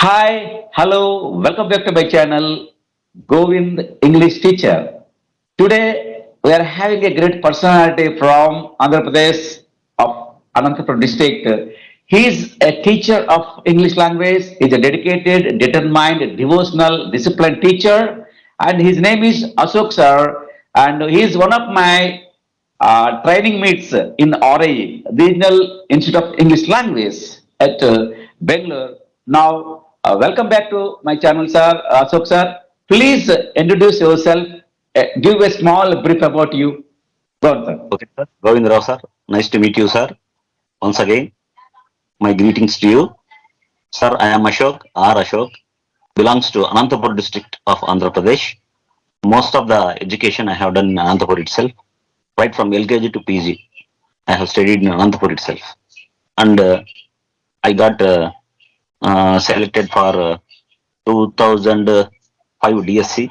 Hi, hello, welcome back to my channel, Govind English Teacher. Today we are having a great personality from Andhra Pradesh of Anantapur district. He is a teacher of English language. He is a dedicated, determined, devotional, disciplined teacher, and his name is Ashok sir. And he is one of my training meets in RAE, Regional Institute of English Language at Bangalore. Now, welcome back to my channel, sir. Ashok sir, please introduce yourself. Give a small brief about you. Go on, sir. Okay, sir. Govind Rao, sir. Nice to meet you, sir. Once again, my greetings to you. Sir, I am Ashok, R. Ashok, belongs to Anantapur district of Andhra Pradesh. Most of the education I have done in Anantapur itself, right from LKG to PG. I have studied in Anantapur itself. And I got selected for 2005 DSC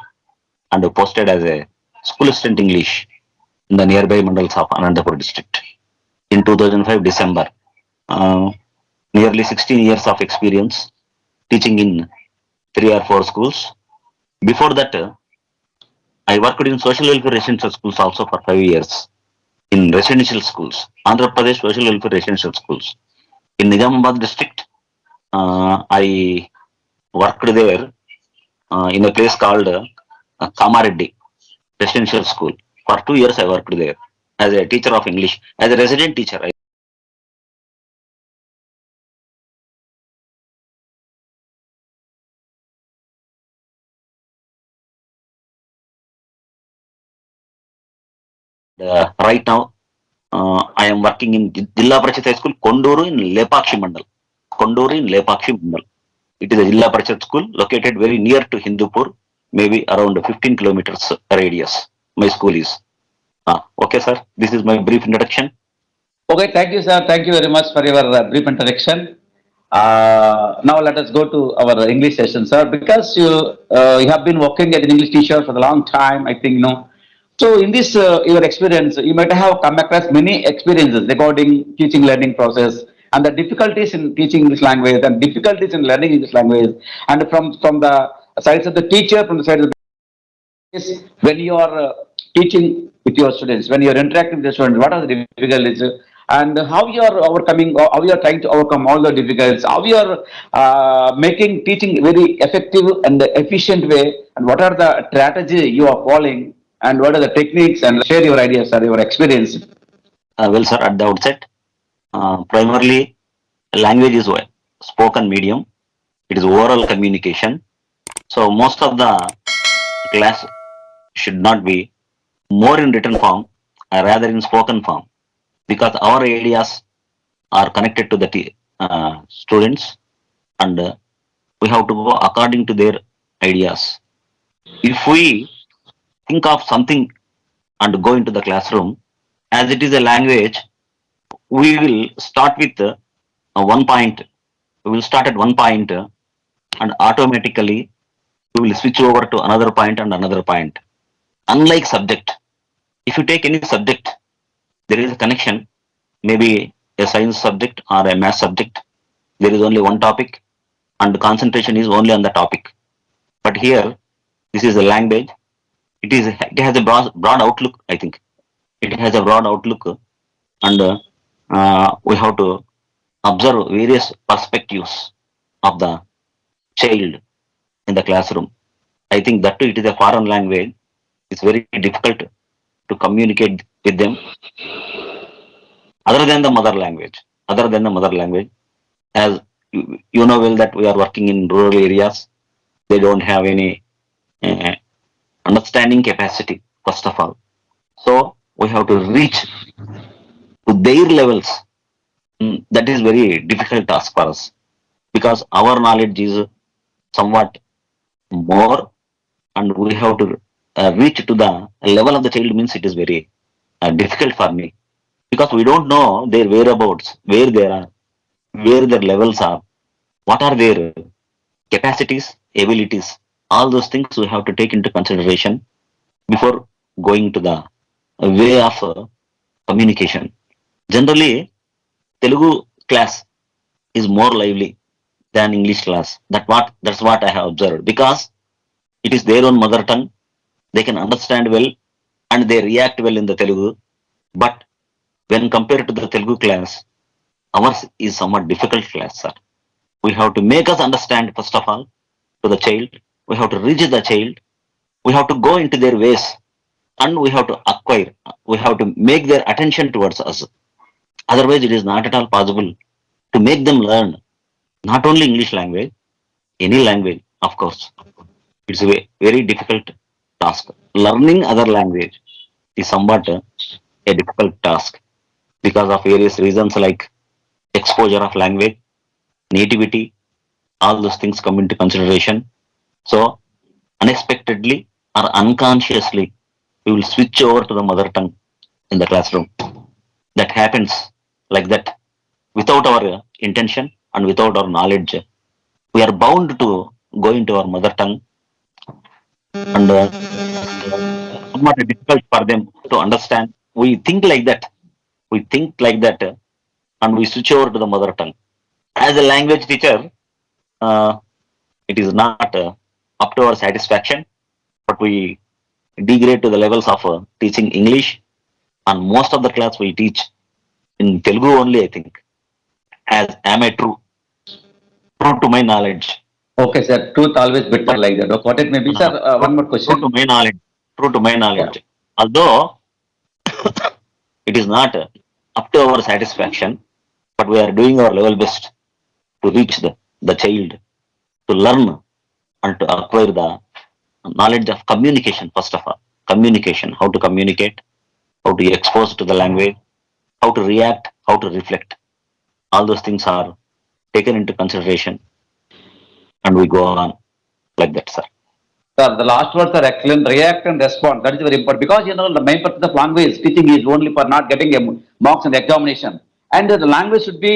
and posted as a school assistant English in the nearby mandals of Anantapur district in 2005 December. Uh, Nearly 16 years of experience teaching in three or four schools. Before that, I worked in social welfare residential schools also for 5 years in residential schools, Andhra Pradesh social welfare residential schools. In Nizamabad district, I worked there in a place called Kamareddy Residential School. For 2 years, I worked there as a teacher of English, as a resident teacher. Right now, I am working in Jilla Parishad High School, Konduru in Lepakshi Mandal. Konduru in Lepakshi Mandal. It is a Jilla Parishad school located very near to Hindupur, maybe around 15 kilometers radius. My school is. Okay, sir. This is my brief introduction. Okay, thank you, sir. Thank you very much for your brief introduction. Now let us go to our English session, sir. Because you have been working as an English teacher for a long time, I think, no. So in this your experience, you might have come across many experiences regarding teaching learning process and the difficulties in teaching English language and difficulties in learning English language, and from the sides of the teacher, from the side of the is when you are teaching with your students, when you are interacting with the students, what are the difficulties and how you are overcoming, or how you are trying to overcome all the difficulties, how you are making teaching very effective and efficient way, and what are the strategy you are following, and what are the techniques, and share your ideas or your experience. Well, sir, at the outset, primarily language is spoken medium. It is oral communication. So most of the class should not be more in written form, rather in spoken form, because our ideas are connected to the students, and we have to go according to their ideas. If we think of something and go into the classroom, as it is a language, we will start with one point. We will start at one point, and automatically we will switch over to another point and another point. Unlike subject, if you take any subject, there is a connection, maybe a science subject or a math subject. There is only one topic, and concentration is only on the topic. But here, this is a language. It has a broad outlook. I think it has a broad outlook, and we have to observe various perspectives of the child in the classroom. I think that too, it is a foreign language. It's very difficult to communicate with them other than the mother language. Other than the mother language, as you know well that we are working in rural areas, they don't have any uh, understanding capacity. First of all, so we have to reach to their levels. That is very difficult task for us because our knowledge is somewhat more, and we have to reach to the level of the child means it is very difficult for me because we don't know their whereabouts, where they are, where their levels are, what are their capacities, abilities. All those things we have to take into consideration before going to the way of communication. Generally, Telugu class is more lively than English class. That's what I have observed, because it is their own mother tongue. They can understand well and they react well in the Telugu. But when compared to the Telugu class, ours is somewhat difficult class, sir. We have to make us understand first of all to the child. We have to reach the child. We have to go into their ways, and we have to acquire. We have to make their attention towards us. Otherwise, it is not at all possible to make them learn not only English language, any language, of course. It's a very difficult task. Learning other language is somewhat a difficult task because of various reasons like exposure of language, nativity, all those things come into consideration. So, unexpectedly or unconsciously, we will switch over to the mother tongue in the classroom. That happens like that without our intention and without our knowledge. We are bound to go into our mother tongue, and somewhat difficult for them to understand. We think like that. We think like that, and we switch over to the mother tongue. As a language teacher, uh, it is not up to our satisfaction, but we degrade to the levels of teaching English, and most of the class we teach in Telugu only, I think. As am I true to my knowledge? Okay, sir. Truth always better like that. Okay, what it may be, sir. One more True to question. my knowledge. True to my Yeah. knowledge. Although it is not up to our satisfaction, but we are doing our level best to reach the child, to learn and to acquire the knowledge of communication, first of all. Communication, how to communicate, how to expose to the language, how to react, how to reflect. All those things are taken into consideration, and we go on like that, sir. Sir, the last words are excellent. React and respond. That is very important because the main purpose of language teaching is only for not getting a marks in the examination, and the language should be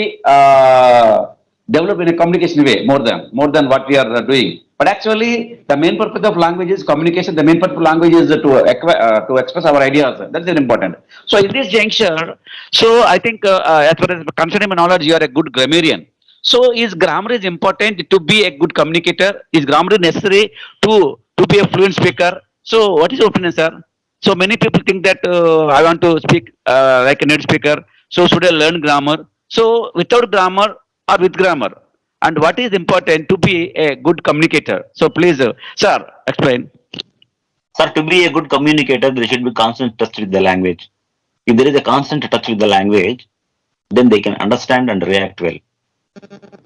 developed in a communication way more than what we are doing. But actually, the main purpose of language is communication. The main purpose of language is to express our ideas. That's very important. So in this juncture, so I think as far as concerning my knowledge, you are a good grammarian. So is grammar is important to be a good communicator? Is grammar necessary to be a fluent speaker? So what is your opinion, sir? So many people think that I want to speak like a native speaker. So should I learn grammar? So without grammar or with grammar? And what is important to be a good communicator? So please, sir, explain. Sir, to be a good communicator, there should be constant touch with the language. If there is a constant touch with the language, then they can understand and react well.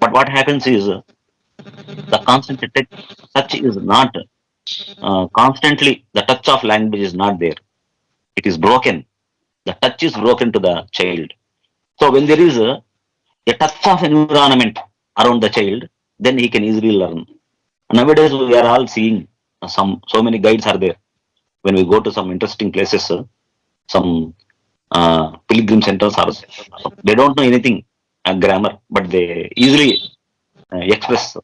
But what happens is the constant touch is not constantly, the touch of language is not there. It is broken. The touch is broken to the child. So when there is a touch of environment around the child, then he can easily learn. Nowadays, we are all seeing so many guides are there. When we go to some interesting places, some pilgrim centers are, they don't know anything grammar, but they easily express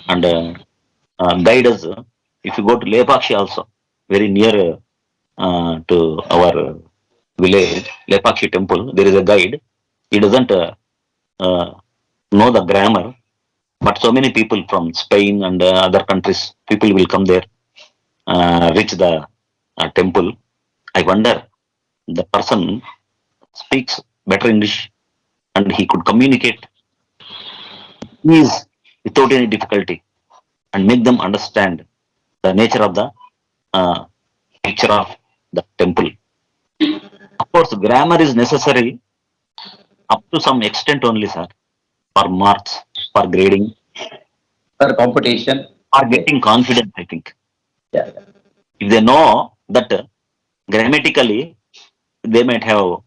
and guide us. If you go to Lepakshi also, very near to our village, Lepakshi temple, there is a guide. He doesn't uh, know the grammar, but so many people from Spain and other countries, people will come there, reach the temple. I wonder the person speaks better English and he could communicate ease without any difficulty and make them understand the nature of the uh, picture of the temple. Of course, grammar is necessary up to some extent only, sir, for marks, for grading, Sir, competition. for Okay. getting confidence, I think. Yeah. If they know that grammatically they might have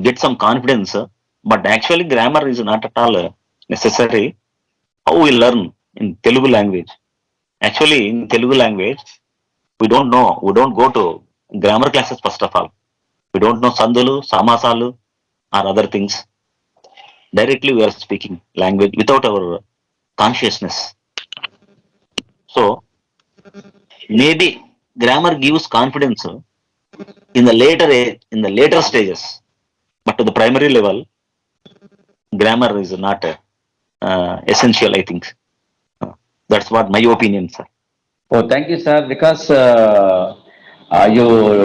get some confidence, but actually grammar is not at all necessary. How we learn in Telugu language? Actually, in Telugu language, we don't know. We don't go to grammar classes first of all. We don't know sandulu, samasalu, or other things. Directly, we are speaking language without our consciousness. So maybe grammar gives confidence in the later age, in the later stages, but to the primary level, grammar is not essential, I think. That's what my opinion, sir. Oh, thank you, sir. Because you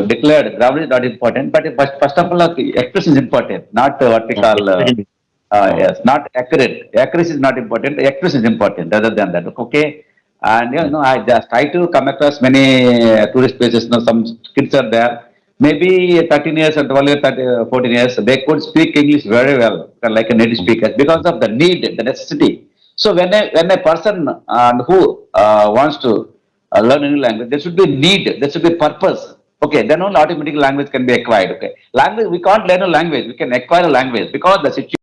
declared grammar is not important, but first of all, expression is important, not what we call. Especially, Yes, not accurate. Accuracy is not important. Expression is important. Rather than that, okay. And uh, I just try to come across many tourist places. Some kids are there. Maybe 13 years or 12 years, 30, 14 years, they could speak English very well, like a native speaker, because of the need, the necessity. So when a person who wants to learn a new language, there should be need, there should be purpose. Okay, then only automatic language can be acquired. Okay, language we can't learn a language, we can acquire a language because the situation.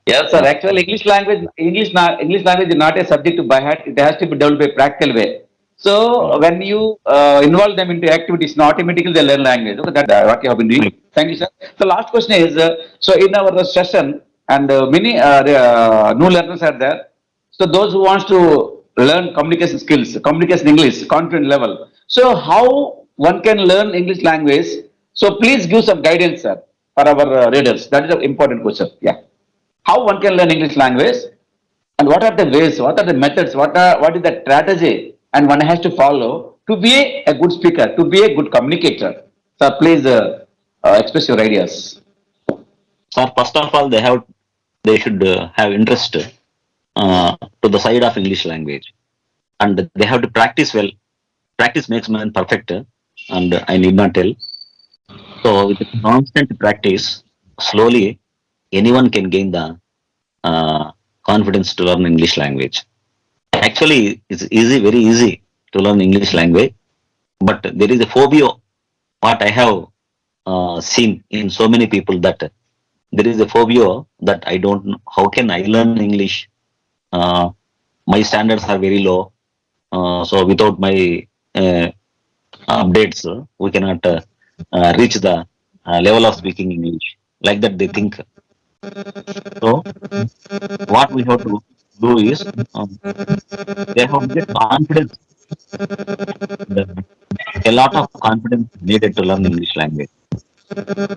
Yes, sir. uh, Actually, English language is not a subject to by heart. It has to be developed by practical way. So uh, when you involve them into activities, not automatically they learn language. Okay, that what you have been doing. Thank you, sir. The last question is: so in our session, and many new learners are there. So those who wants to learn communication skills, communication English, confident level. So how one can learn English language? So please give some guidance, sir, for our readers. That is an important question. Yeah, how one can learn English language, and what are the ways, what are the methods, what is the strategy, and one has to follow to be a good speaker, to be a good communicator. So please express your ideas. sir, first of all, they should have interest to the side of English language, and they have to practice well. Practice makes man perfect, and I need not tell. So with constant practice, slowly anyone can gain the uh, confidence to learn English language. Actually, it's easy, very easy to learn English language, but there is a phobia. What I have seen in so many people, that there is a phobia that I don't know how can I learn English. Uh, my standards are very low, so without my uh, updates, we cannot reach the level of speaking English. Like that, they think. So what we have to do is, they have to get confidence. The, a lot of confidence needed to learn English language.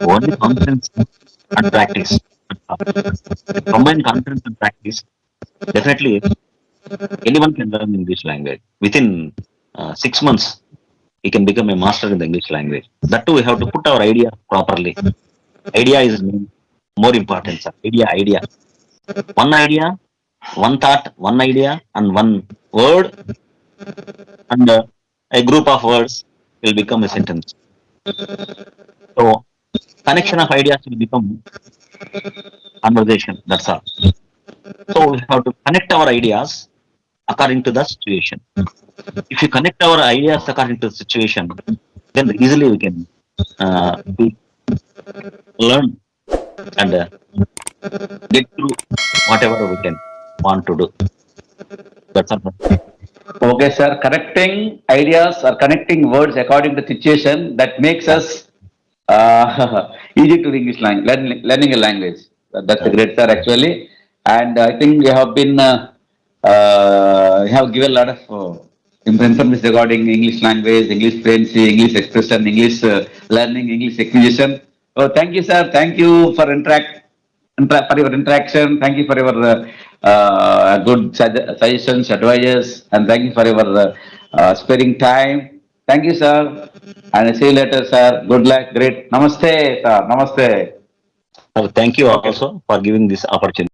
Only confidence and practice. With combined confidence and practice, definitely anyone can learn English language. Within 6 months, we can become a master in the English language. That too, we have to put our idea properly. Idea is more important, sir. Idea. One idea, one thought, one idea, and one word, and a group of words will become a sentence. So, connection of ideas will become conversation. That's all. So, we have to connect our ideas according to the situation. If you connect our ideas according to the situation, then easily we can we learn and get through whatever we can want to do. That's all. Okay, sir. Connecting ideas or connecting words according to situation that makes Yeah, us easy to English language, learning a language. That's a yeah. great, sir, actually. And I think you have been, you have given a lot of information regarding English language, English fluency, English expression, English learning, English acquisition. Oh, thank you, sir. Thank you for for your interaction. Thank you for your good suggestions, advices, and thank you for your sparing time. Thank you, sir. And see you later, sir. Good luck. Great. Namaste, sir. Namaste. Thank you Okay. also for giving this opportunity.